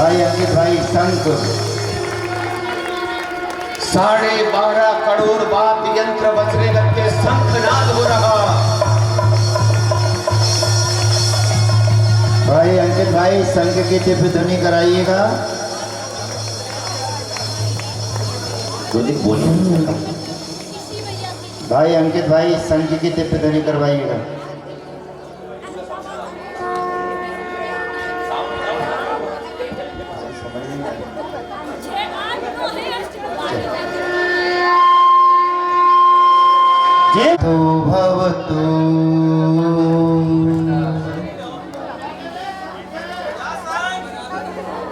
भाई अंकित भाई शंख 12.5 करोड़ वाद्य यंत्र बजने लगते, शंखनाद हो रहा। भाई अंकित भाई शंख की टिप ध्वनि कराइएगा। भाई अंकित भाई शंख की टिप ध्वनि करवाइएगा। तो भवतु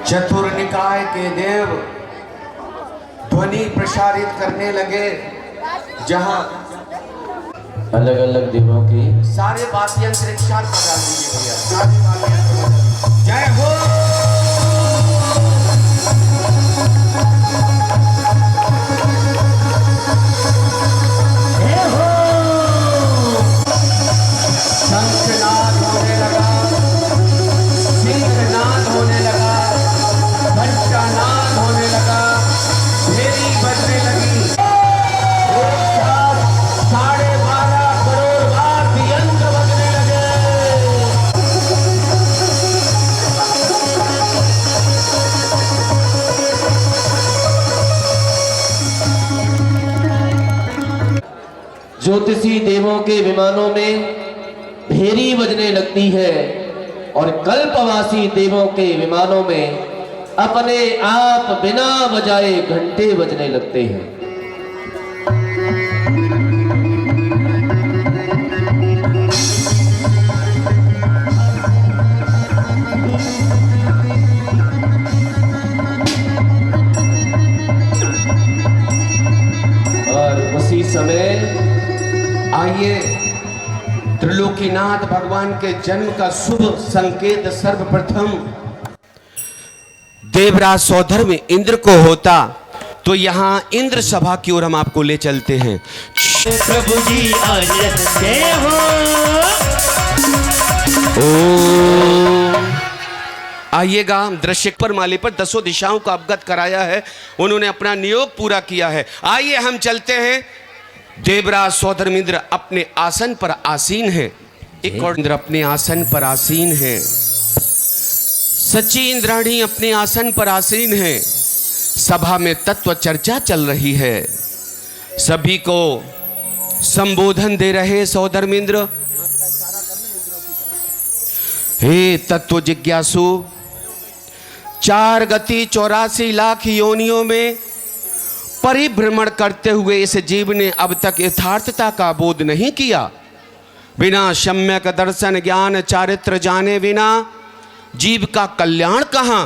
चतुर्निकाय के देव ध्वनि प्रसारित करने लगे, जहां अलग अलग देवों की सारे वाद्य यंत्र एक साथ बजा दीजिए भैया, सारे वाद्य यंत्र बजा। जय हो। शंखनाद होने लगा, सिंहनाद होने लगा, घंटानाद होने लगा, भेरी बजने लगी। एक साथ 12.5 करोड़ वाद्य यंत्र बजने लगे। ज्योतिषी देवों के विमानों में भेरी बजने लगती है और कल्पवासी देवों के विमानों में अपने आप बिना बजाए घंटे बजने लगते हैं। और उसी समय आइए त्रिलोकीनाथ भगवान के जन्म का शुभ संकेत सर्वप्रथम देवराज सौधर्म इंद्र को होता, तो यहाँ इंद्र सभा की ओर हम आपको ले चलते हैं। प्रभु जी आज जय हो। आइएगा, हम दृश्य पर माले पर 10 दिशाओं को अवगत कराया है, उन्होंने अपना नियोग पूरा किया है। आइए हम चलते हैं। देवराज सौधर्म इंद्र अपने आसन पर आसीन है, एक और इंद्र अपने आसन पर आसीन है, सच्ची इंद्राणी अपने आसन पर आसीन है। सभा में तत्व चर्चा चल रही है, सभी को संबोधन दे रहे सौधर्म इंद्र। हे तत्व जिज्ञासु, 4 गति 84 लाख योनियों में परिभ्रमण करते हुए इस जीव ने अब तक यथार्थता का बोध नहीं किया। बिना सम्यक दर्शन ज्ञान चारित्र जाने बिना जीव का कल्याण कहाँ।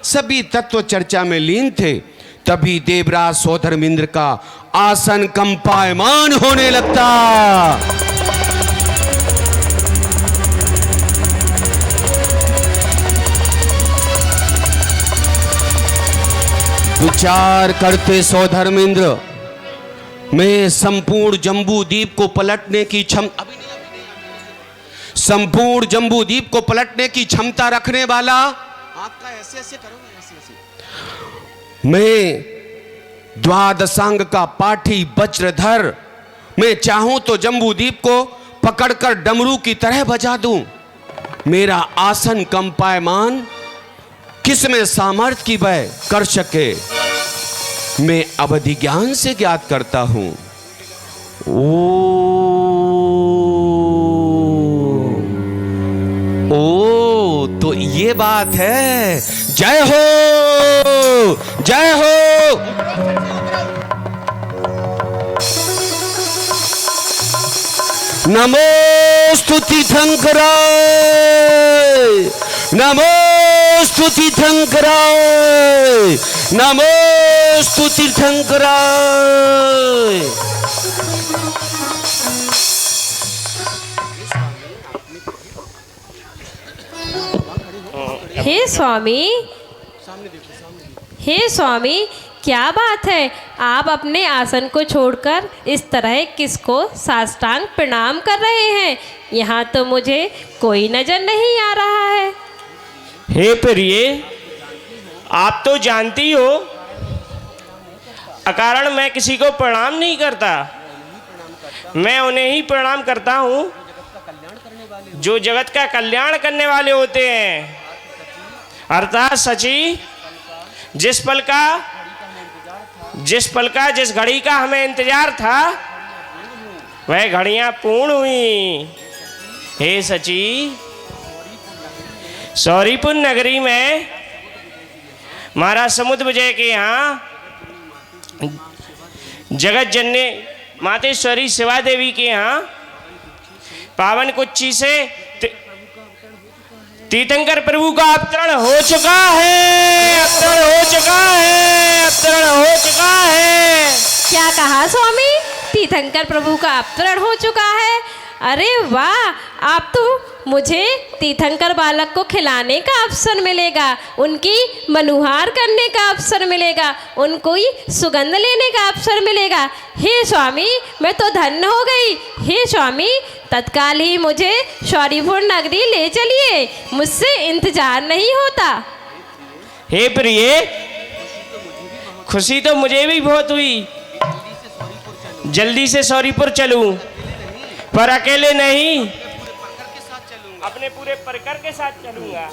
सभी तत्व चर्चा में लीन थे, तभी देवराज सौधर्म इंद्र का आसन कंपायमान होने लगता। विचार करते सौधर्म इंद्र, मैं संपूर्ण जम्बू द्वीप को पलटने की क्षमता, संपूर्ण जम्बू द्वीप को पलटने की क्षमता रखने वाला, आपका ऐसे ऐसे करोगे, ऐसे ऐसे, मैं द्वादशांग का पाठी वज्रधर, मैं चाहूं तो जम्बू द्वीप को पकड़कर डमरू की तरह बजा दूं। मेरा आसन कंपायमान किसमें सामर्थ्य की वह कर सके, मैं अवधि ज्ञान से ज्ञात करता हूं। ओ तो ये बात है। जय हो, जय हो। नमो स्तुति शंकराय, नमो स्तुति शंकराय, नमो स्तुति शंकराय। हे स्वामी, हे स्वामी, क्या बात है, आप अपने आसन को छोड़कर इस तरह किसको साष्टांग प्रणाम कर रहे हैं? यहाँ तो मुझे कोई नजर नहीं आ रहा है। हे प्रिय, आप तो जानती हो अकारण मैं किसी को प्रणाम नहीं करता, मैं उन्हें ही प्रणाम करता हूँ जो जगत का कल्याण करने वाले होते हैं। अर्थात सची, जिस पल का जिस घड़ी का हमें इंतजार था वह घड़ियां पूर्ण हुई। हे सची, सौरीपुर नगरी में महाराज समुद्र विजय के यहाँ जगत जननी मातेश्वरी शिवा देवी के यहाँ पावन कुच्ची से तीर्थंकर प्रभु का अवतरण हो चुका है, अवतरण हो चुका है, अवतरण हो चुका है। क्या कहा स्वामी? तीर्थंकर प्रभु का अवतरण हो चुका है? अरे वाह, आप तो मुझे तीर्थंकर बालक को खिलाने का अवसर मिलेगा, उनकी मनुहार करने का अवसर मिलेगा, उनको ही सुगंध लेने का अवसर मिलेगा। हे स्वामी, मैं तो धन्य हो गई। हे स्वामी, तत्काल ही मुझे शौरीपुर नगरी ले चलिए, मुझसे इंतजार नहीं होता। हे प्रिय, खुशी तो मुझे भी बहुत हुई, जल्दी से शौरीपुर चलूं, पर अकेले नहीं, अपने पूरे परिकर के साथ चलूंगा,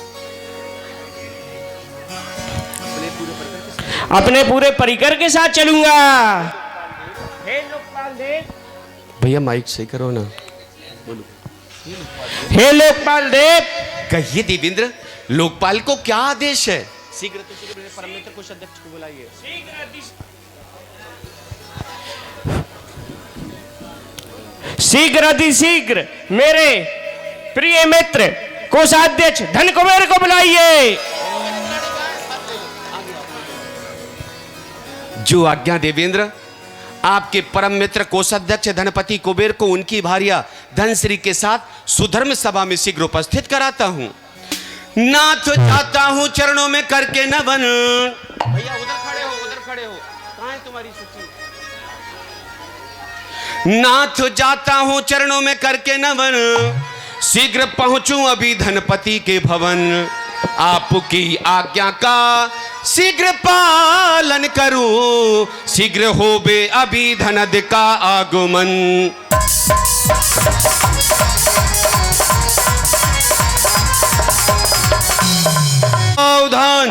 अपने पूरे परिकर के साथ चलूंगा। हे लोकपाल देव, भैया माइक सही करो ना। हे लोकपाल देव, कहिए देवेंद्र, लोकपाल को क्या आदेश है? शीघ्र अतिशीघ्र मेरे प्रिय मित्र कोषाध्यक्ष धन कुबेर को बुलाइए। जो आज्ञा देवेंद्र। आपके परम मित्र कोषाध्यक्ष धनपति कुबेर को उनकी भार्या धनश्री के साथ सुधर्म सभा में शीघ्र उपस्थित कराता हूं। नाथ जाता हूं चरणों में करके नमन। भैया उधर खड़े हो, उधर खड़े हो, कहां है तुम्हारी सच्ची? नाथ जाता हूं चरणों में करके नमन, शीघ्र पहुंचूं अभी धनपति के भवन। आपकी आज्ञा का शीघ्र पालन करूं, शीघ्र होबे अभी धनद का आगमन। सावधान,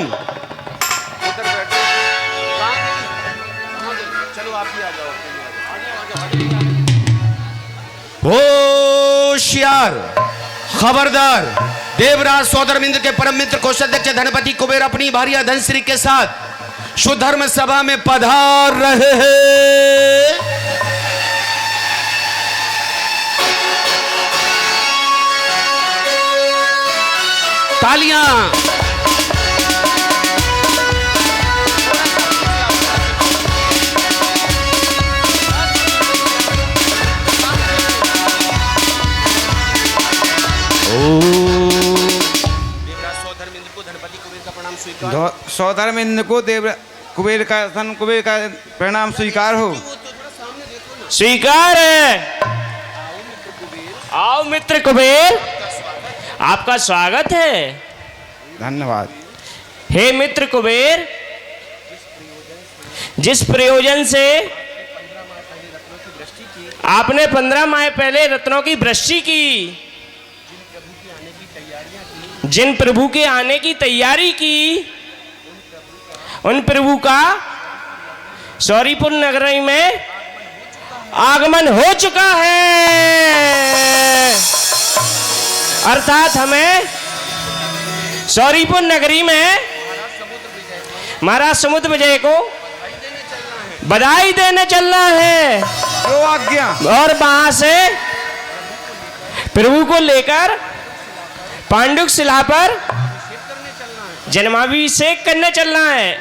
चलो आप ही आ जाओ। होशियार, खबरदार, देवराज सौदरमिंद्र के परम मित्र कोषाध्यक्ष धनपति कुबेर अपनी भार्या धनश्री के साथ सुधर्म सभा में पधार रहे हैं। तालियां। सौधर्मेंद्र को देव कुबेर का प्रणाम स्वीकार हो। स्वीकार है। आओ मित्र कुबेर, आपका स्वागत है। धन्यवाद। हे मित्र कुबेर, जिस प्रयोजन से आपने 15 माह पहले रत्नों की वृष्टि की, जिन प्रभु के आने की तैयारी की, उन प्रभु का शौरीपुर नगरी में आगमन हो चुका है। अर्थात हमें शौरीपुर नगरी में महाराज समुद्र विजय को बधाई देने चलना है। जो आज्ञा। और वहां से प्रभु को लेकर पांडुक शिला पर जन्माभिषेक करने चलना है।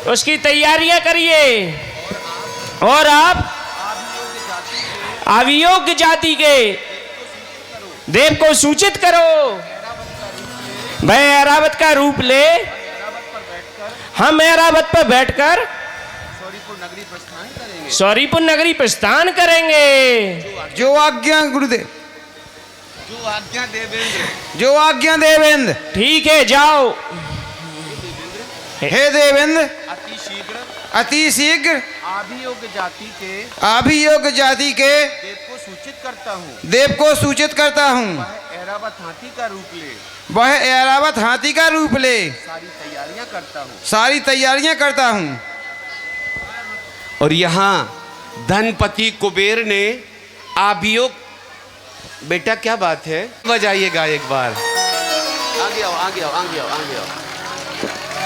उसकी तैयारियां करिए और आप अवियोग्य जाति के देव को सूचित करो। वह ऐरावत का रूप ले, हम ऐरावत पर बैठकर शौरीपुर नगरी प्रस्थान करेंगे। जो आज्ञा गुरुदेव। जो आज्ञा देवेंद्र। ठीक है, जाओ। हे देवेंद्र अति शीघ्र अति शीघ्र अभियोग जाति के देव को सूचित करता हूँ वह ऐरावत हाथी का रूप ले सारी तैयारियां करता हूँ। और यहाँ धनपति कुबेर ने अभियोग, बेटा क्या बात है, बजाइएगा एक बार। आगे आओ आगे आओ आगे आओ आगे आओ।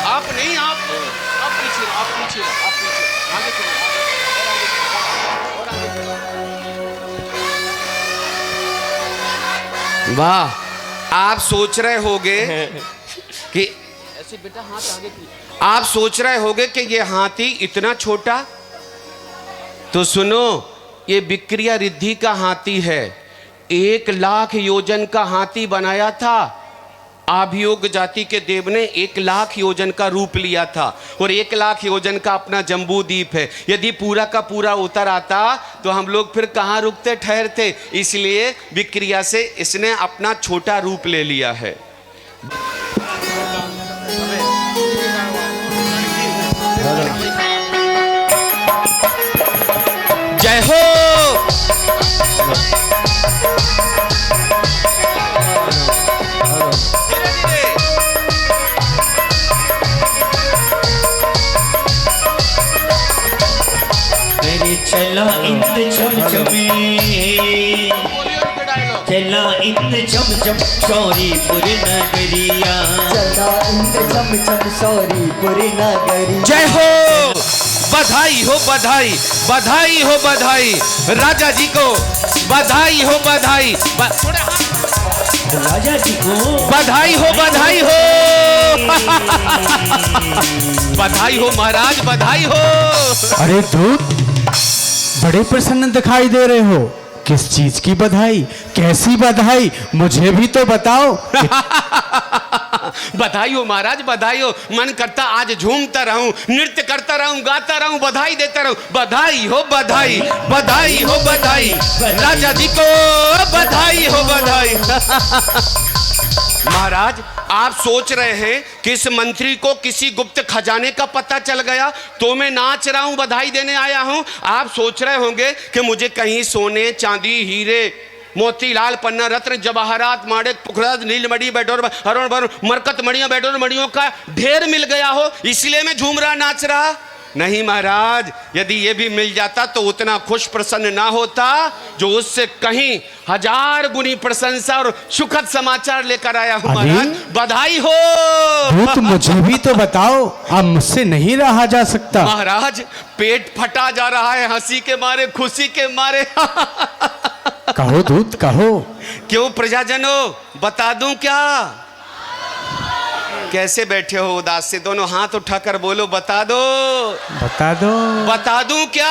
आप नहीं, आप पीछे रहो, आप पीछे रहो, आप पीछे आगे चलो, और आगे चलो। वाह, आप सोच रहे होगे कि ऐसे बेटा हाथ आगे की, आप सोच रहे होगे कि ये हाथी इतना छोटा, तो सुनो, ये विक्रिया रिद्धि का हाथी है। 1,00,000 योजन का हाथी बनाया था। अभियोग जाति के देव ने 1,00,000 योजन का रूप लिया था और 1,00,000 योजन का अपना जम्बू द्वीप है। यदि पूरा का पूरा उतर आता तो हम लोग फिर कहाँ रुकते ठहरते, इसलिए विक्रिया से इसने अपना छोटा रूप ले लिया है। जय हो। चला इंद चमचमे, चला इंद चमचम सौरीपुर नगरिया, चला इंद चमचम सौरीपुर नगरिया। जय हो, बधाई हो बधाई, बधाई हो बधाई, राजा जी को बधाई हो बधाई, राजा जी को बधाई हो बधाई हो। बधाई हो महाराज, बधाई हो। अरे दूत, बड़े प्रसन्न दिखाई दे रहे हो, किस चीज की बधाई, कैसी बधाई, मुझे भी तो बताओ। बधाई हो महाराज, बधाई हो। मन करता आज झूमता रहूं, नृत्य करता रहूं, गाता रहूं, बधाई देता रहूं। बधाई हो बधाई, बधाई हो बधाई, राजा जी को बधाई हो बधाई। महाराज, आप सोच रहे हैं कि इस मंत्री को किसी गुप्त खजाने का पता चल गया तो मैं नाच रहा हूं, बधाई देने आया हूं। आप सोच रहे होंगे कि मुझे कहीं सोने चांदी हीरे मोतीलाल पन्ना रत्न जवाहरात माणिक पुखराज नीलमणि बैडोर हरण भर मरकत मणियों बैडोर मणियों का ढेर मिल गया हो, इसलिए मैं झूम रहा नाच रहा। नहीं महाराज, यदि ये भी मिल जाता तो उतना खुश प्रसन्न ना होता जो उससे कहीं 1000 गुनी प्रशंसा और सुखद समाचार लेकर आया हूं। महाराज, बधाई हो। दूत, मुझे भी तो बताओ, अब मुझसे नहीं रहा जा सकता। महाराज, पेट फटा जा रहा है हंसी के मारे, खुशी के मारे। कहो दूत, कहो। क्यों प्रजाजनों, बता दूं क्या? कैसे बैठे हो उदास से, दोनों हाथ उठाकर बोलो, बता दो। बता दो। बता दूं क्या?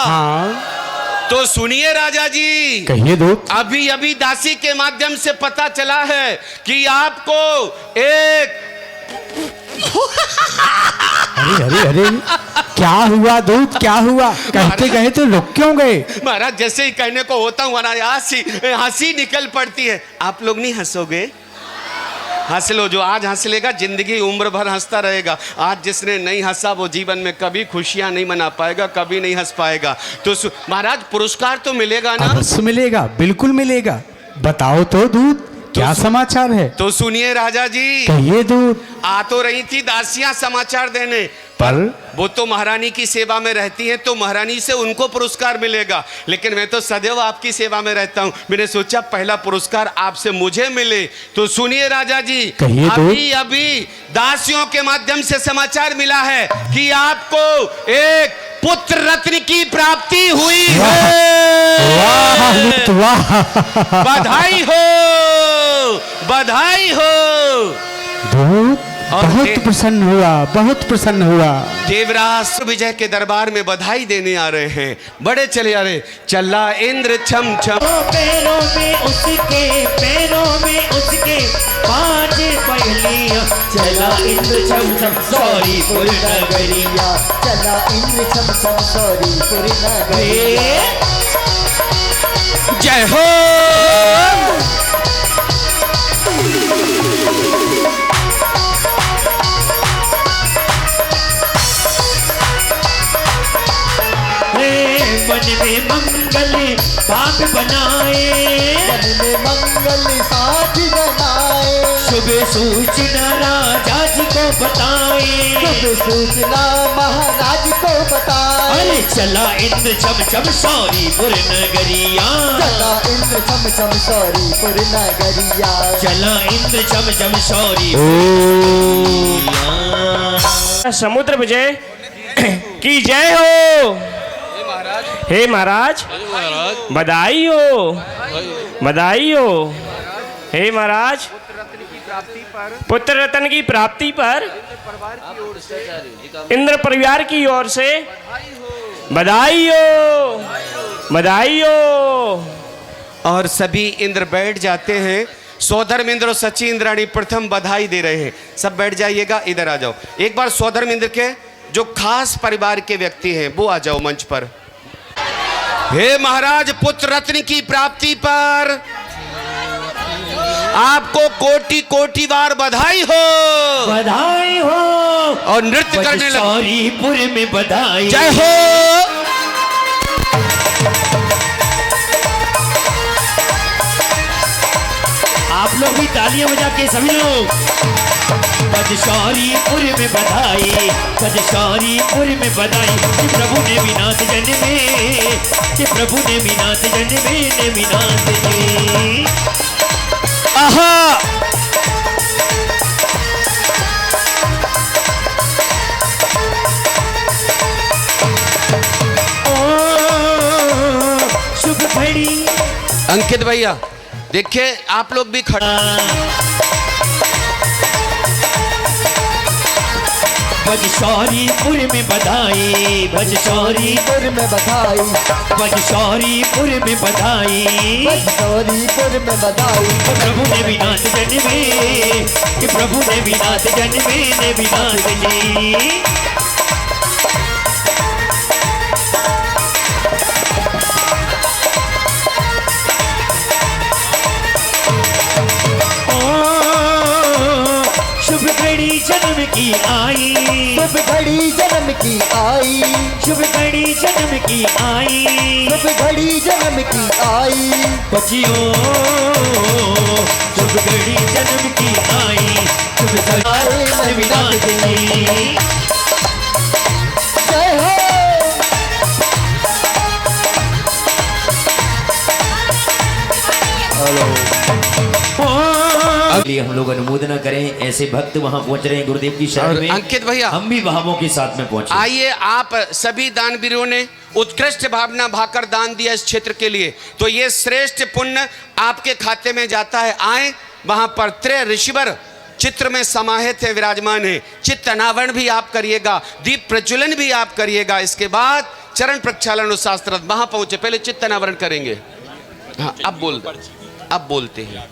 हाँ, तो सुनिए राजा जी, कहिए दूत। अभी अभी दासी के माध्यम से पता चला है कि आपको एक अरे अरे अरे, क्या हुआ दूत, क्या हुआ? कहते कहे तो रुक क्यों गए? महाराज, जैसे ही कहने को होता हूँ हंसी निकल पड़ती है। आप लोग नहीं हंसोगे? हंस लो, जो आज हंस लेगा जिंदगी उम्र भर हंसता रहेगा। आज जिसने नहीं हंसा वो जीवन में कभी खुशियां नहीं मना पाएगा, कभी नहीं हंस पाएगा। तो महाराज, पुरस्कार तो मिलेगा ना? अवश्य मिलेगा, बिल्कुल मिलेगा। बताओ तो दूत, क्या समाचार है? तो सुनिए राजा जी, कहिए दूत। आ तो रही थी दासियां समाचार देने, पर वो तो महारानी की सेवा में रहती हैं, तो महारानी से उनको पुरस्कार मिलेगा। लेकिन मैं तो सदैव आपकी सेवा में रहता हूं, मैंने सोचा पहला पुरस्कार आपसे मुझे मिले। तो सुनिए राजा जी, कहिए अभी अभी दासियों के माध्यम से समाचार मिला है कि आपको एक पुत्र रत्न की प्राप्ति हुई है। वाह दूत, वाह। बधाई हो, बधाई हो। दूत, बहुत प्रसन्न हुआ, बहुत प्रसन्न हुआ। देवराज विजय के दरबार में बधाई देने आ रहे हैं। बड़े चले आ रहे, चला इंद्र छम छम, पैरों में उसके, पैरों में उसके 5 पहलियां, चला इंद्र छम छम सौरीपुर नगरिया, चला इंद्र चमचम सौरीपुर नगरिया। जय हो। मंगल बाप बनाए, मन में मंगल साथ बनाए, शुभ सूचना राजा जी को बताए, शुभ सूचना महाराज को बताए। अरे चला इंद्र चम चम सौरीपुर नगरिया, चला इंद्र चम चम सौरीपुर नगरिया, चला इंद्र चम चम सौरी। समुद्र विजय की जय हो। हे महाराज बधाई हो, बधाई हो। हे महाराज पुत्र रत्न की प्राप्ति पर इंद्र परिवार की ओर से बधाई हो, बधाई हो। और सभी इंद्र बैठ जाते हैं। सौधर्म इंद्र और सची इंद्राणी प्रथम बधाई दे रहे हैं। सब बैठ जाइएगा, इधर आ जाओ। एक बार सौधर्म इंद्र के जो खास परिवार के व्यक्ति हैं वो आ जाओ मंच पर। हे महाराज पुत्र रत्न की प्राप्ति पर आपको कोटि कोटि बार बधाई हो, बधाई हो। और नृत्य करने लगे। सौरीपुर में बधाई, जय हो। आप लोग भी तालियां बजा के सभी लोग। बदशौरीपुर में बधाई, बदशौरीपुर में बधाई। कि प्रभु ने विनाश जन में, कि प्रभु ने विनाश जन में ने विनाश जी। आहा शुभ घड़ी। अंकित भैया देखिए आप लोग भी खड़ा। बदशौरीपुर में बधाई, बदशौरीपुर में बधाई, बदशौरीपुर में बधाई, बदशौरीपुर में बधाई। प्रभु ने विनाश जन में, कि प्रभु ने विनाश जन में ने विनाश जी। शुभ घड़ी जन्म की आई, शुभ घड़ी जन्म की आई, शुभ घड़ी जन्म की आई, शुभ घड़ी जन्म की आई। बचियो शुभ घड़ी जन्म की आई, शुभ घड़ी विनाश जी। जय हो। अगली हम लोग अनुमोदना करें। ऐसे भक्त वहां पहुंच रहे हैं गुरुदेव की शरण में। अंकित भैया हम भी भावों के साथ में पहुंचे। आइए, आप सभी दानवीरों ने उत्कृष्ट भावना भाकर दान दिया इस क्षेत्र के लिए, तो ये श्रेष्ठ पुण्य आपके खाते में जाता है। आए, वहां पर त्रय ऋषिवर चित्र में समाहित है, विराजमान है। चित्त अनावरण भी आप करिएगा, दीप प्रज्वलन भी आप करिएगा। इसके बाद चरण प्रक्षालन और शास्त्रार्थ वहां पहुंचे। पहले चित्त अनावरण करेंगे। हाँ, अब बोलते हैं।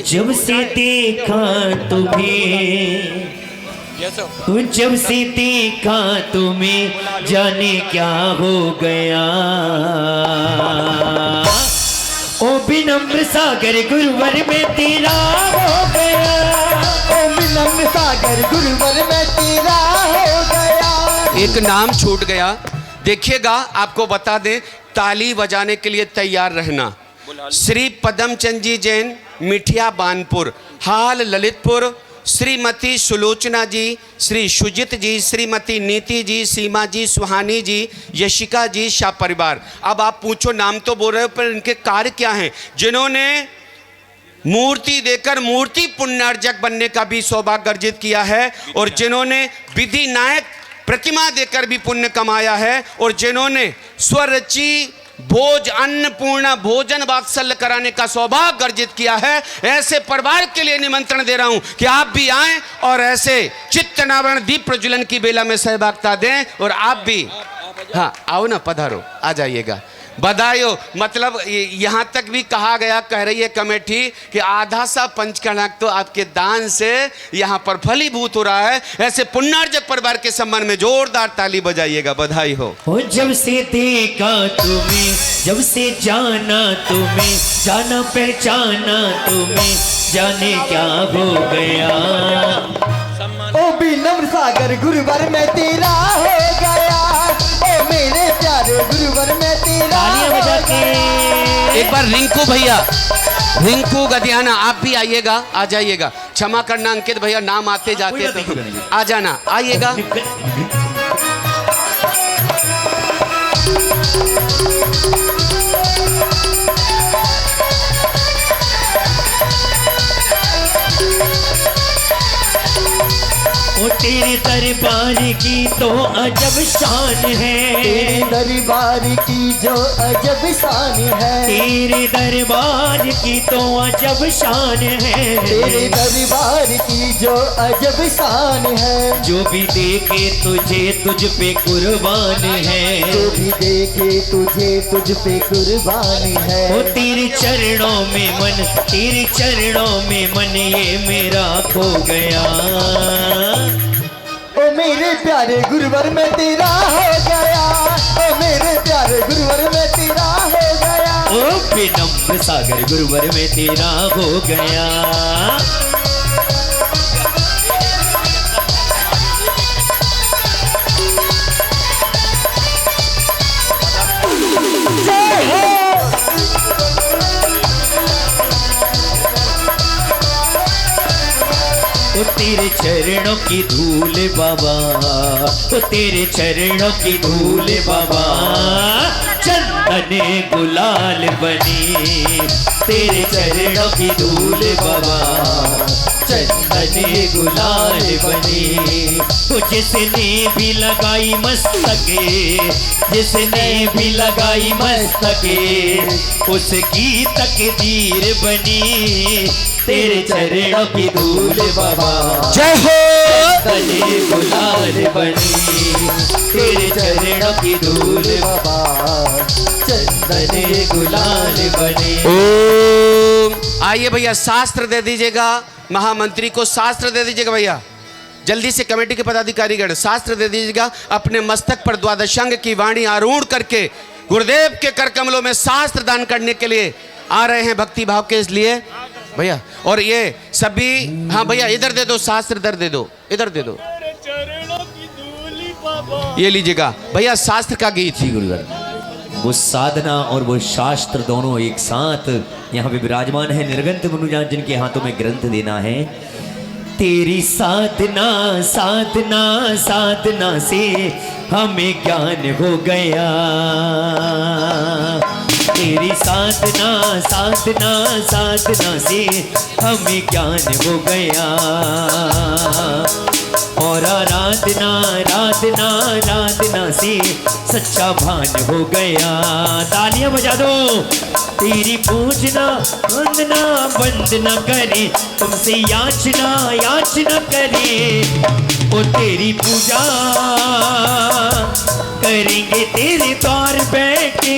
जब से देखा तुम्हें, जब से देखा तुम्हें, जाने क्या हो गया। ओ विनम्र सागर गुरुवर में तेरा हो गया, ओ विनम्र सागर गुरुवर में तेरा हो गया। एक नाम छूट गया, देखिएगा। आपको बता दें, ताली बजाने के लिए तैयार रहना। श्री पदमचंद जी जैन, मिठिया बानपुर, हाल ललितपुर। श्रीमती सुलोचना जी, श्री सुजित जी, श्रीमती नीति जी, सीमा जी, सुहानी जी, यशिका जी, शाह परिवार। अब आप पूछो, नाम तो बोल रहे हो पर इनके कार्य क्या हैं? जिन्होंने मूर्ति देकर मूर्ति पुण्यार्जक बनने का भी सौभाग्य अर्जित किया है, और जिन्होंने विधि नायक प्रतिमा देकर भी पुण्य कमाया है, और जिन्होंने स्वरची भोज अन्नपूर्णा भोजन वात्सल्य कराने का सौभाग्य अर्जित किया है, ऐसे परिवार के लिए निमंत्रण दे रहा हूं कि आप भी आएं और ऐसे चित्त अनावरण दीप प्रज्वलन की बेला में सहभागिता दें। और आप भी, हाँ आओ ना, पधारो, आ जाइएगा। बधाई हो। मतलब यहाँ तक भी कहा गया, कह रही है कमेटी कि आधा सा पंचकर्णक तो आपके दान से यहाँ पर फलीभूत हो रहा है। ऐसे पुण्यार्जक परिवार के सम्मान में जोरदार ताली बजाइएगा। बधाई हो। जब से देखा तुम्हें, जब से जाना तुम्हें, जाना पहचाना तुम्हें, जाने क्या हो गया। ओ विनम्र सागर गुरुवर में तेरा हो गया, ओ मेरे प्यारे प्यारे गुरुवर मैं तेरा तालियां बजा हो के गया। एक बार रिंकू भैया, रिंकू गदियाना आप भी आइएगा, आ जाइएगा। क्षमा करना अंकित भैया, नाम आते जाते तो आ जाना, आइएगा। ओ तेरे दरबार की तो अजब शान है, तेरे दरबार की जो अजब शान है, तेरे दरबार की तो अजब शान है, तेरे दरबार की जो अजब शान है। जो भी देखे तुझे तुझ पे कुर्बान है, जो भी देखे तुझे तुझ पे कुर्बान है। ओ तेरे चरणों में मन, तेरे चरणों में मन ये मेरा खो गया। ओ मेरे प्यारे गुरुवर मैं तेरा हो गया, ओ मेरे प्यारे गुरुवर मैं तेरा हो गया। ओ विनम्र सागर गुरुवर में तेरा हो गया। ओ तेरे चरणों की धूल बाबा, ओ तेरे चरणों की धूल बाबा, चंदन गुलाल बनी। तेरे चरणों की धूल बाबा, चंदन गुलाल बनी। तो जिसने भी लगाई मस्तके, जिसने भी लगाई मस्तके, उसकी तकदीर बनी। तेरे चरणों की धूल बाबा, जय हो। चंदन गुलाल बनी। तेरे चरणों की धूल बाबा चंदन गुलाल बनी। ओम। आइए भैया, शास्त्र दे दीजिएगा, महामंत्री को शास्त्र दे दीजिएगा भैया। जल्दी से कमेटी के पदाधिकारीगण शास्त्र दे दीजिएगा। अपने मस्तक पर द्वादशांग की वाणी आरूढ़ करके गुरुदेव के कर कमलों में शास्त्र दान करने के लिए आ रहे हैं, भक्ति भाव के लिए भैया। और ये सभी, हाँ भैया इधर दे दो, शास्त्र इधर दे दो, इधर दे दो, ये लीजिएगा भैया शास्त्र का गीत। जी गुरुवर, वो साधना और वो शास्त्र दोनों एक साथ यहाँ पे विराजमान है। निर्गंत मनुजान जिनके हाथों में ग्रंथ देना है। तेरी साधना साधना साधना से हमें ज्ञान हो गया। तेरी साधना साधना साधना से हमें ज्ञान हो गया। और आराधना आराधना आराधना से सच्चा भान हो गया। तालियां बजा दो। तेरी पूजना वंदना वंदना करे, तुमसे याचना याचना करे। ओ तेरी पूजा करेंगे तेरे द्वार बैठे,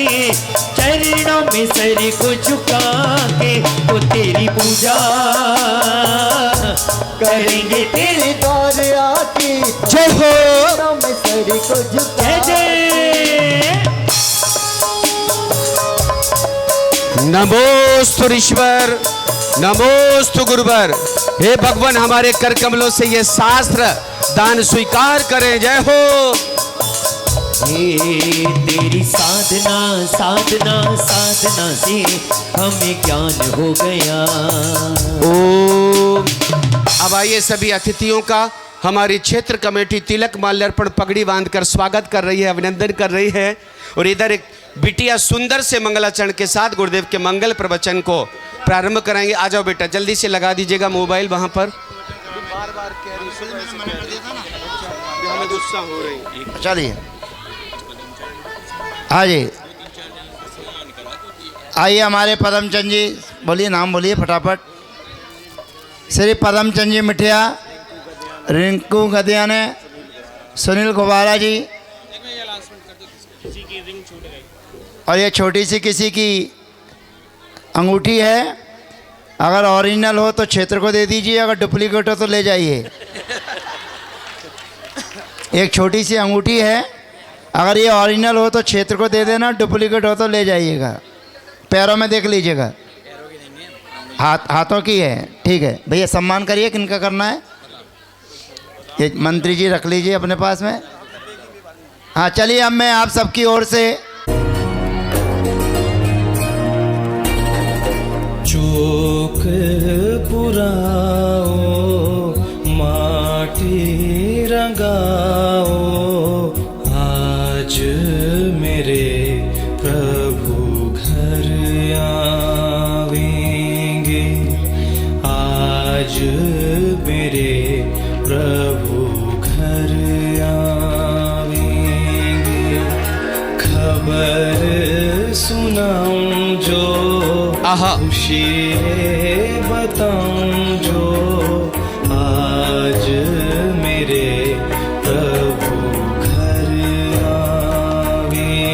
चरणों में सर को झुका के। ओ तेरी पूजा करेंगे तेरे द्वार आके, जय हो। मैं सर को झुका। जय जय। नमोस्तु ईश्वर, नमोस्तु गुरुवर। हे भगवान, हमारे कर कमलों से ये शास्त्र दान स्वीकार करें। जय हो। तेरी साधना साधना साधना से हमें ज्ञान हो गया। ओम। अब आइए सभी अतिथियों का हमारी क्षेत्र कमेटी तिलक माल्यार्पण पगड़ी बांधकर स्वागत कर रही है, अभिनंदन कर रही है। और इधर एक बिटिया सुंदर से मंगलाचरण के साथ गुरुदेव के मंगल प्रवचन को प्रारंभ कराएंगे। आ जाओ बेटा, जल्दी से लगा दीजिएगा मोबाइल वहां पर। चलिए हाँ जी, आइए हमारे पदमचंद जी, बोलिए नाम बोलिए फटाफट। श्री पदमचंद जी मिठिया, रिंकू गदियाने, सुनील गुब्बारा जी। और ये छोटी सी किसी की अंगूठी है, अगर ओरिजिनल हो तो क्षेत्र को दे दीजिए, अगर डुप्लीकेट हो तो ले जाइए। एक छोटी सी अंगूठी है, अगर ये ओरिजिनल हो तो क्षेत्र को दे देना, डुप्लीकेट हो तो ले जाइएगा। पैरों में देख लीजिएगा, हाथों की है। ठीक है भैया, सम्मान करिए। किनका करना है? ये मंत्री जी रख लीजिए अपने पास में। हाँ चलिए, अब मैं आप सबकी ओर से चोक पुराओ माटी रंगाओ, आज मेरे प्रभु घर आवेंगे, आज मेरे प्रभु घर आवेंगे। खबर सुनाऊं जो खुशी बताऊं जो, आज मेरे प्रभु घर आवेंगे,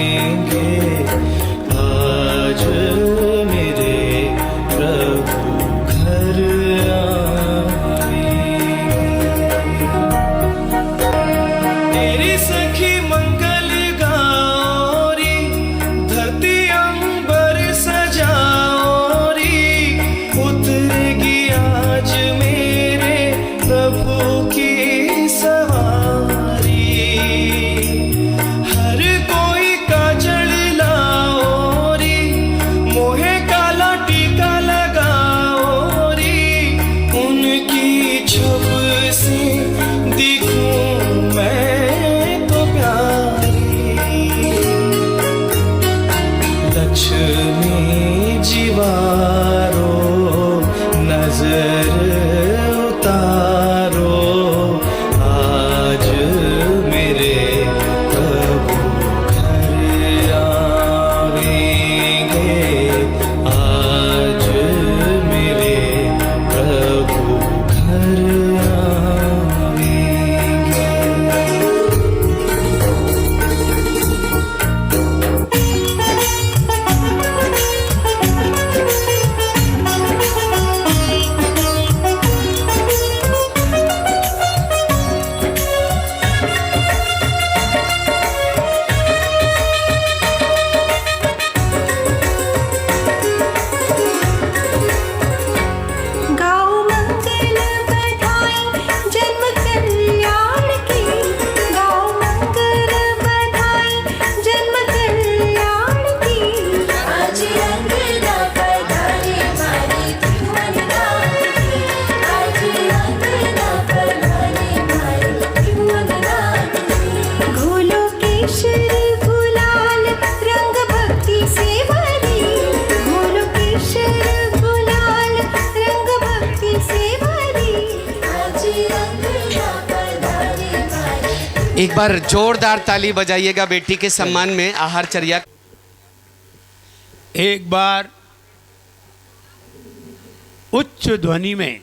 आज मेरे प्रभु घर आवेंगे। तेरी सखी मंगल गौरी, धरती अंबर सजाओरी, उतरेगी आज मेरे प्रभु की सवारी। हर कोई काजल लाओरी, मोहे काला टीका लगाओरी, उनकी छब से दिखूं मैं तो प्यारी। लक्ष्मी जीवारो नजर उतारो, आज मेरे प्रभु घर आवेंगे, आज मेरे प्रभु घर आवेंगे। गाओ मंगल बधाई जन्म कल्याण की, गाओ मंगल बधाई जन्म कल्याण की। आज अंगना पधारे मारे त्रिभुवनदान की, आज अंगना पधारे मारे त्रिभुवनदान की। घोलो केशर गुलाल रंग भक्ति से भरी, घोलो केशर गुलाल रंग भक्ति से भरी, आज अंगना पधारे मारे। एक बार जोरदार ताली बजाइएगा बेटी के सम्मान में आहारचर्या। एक बार उच्च ध्वनि में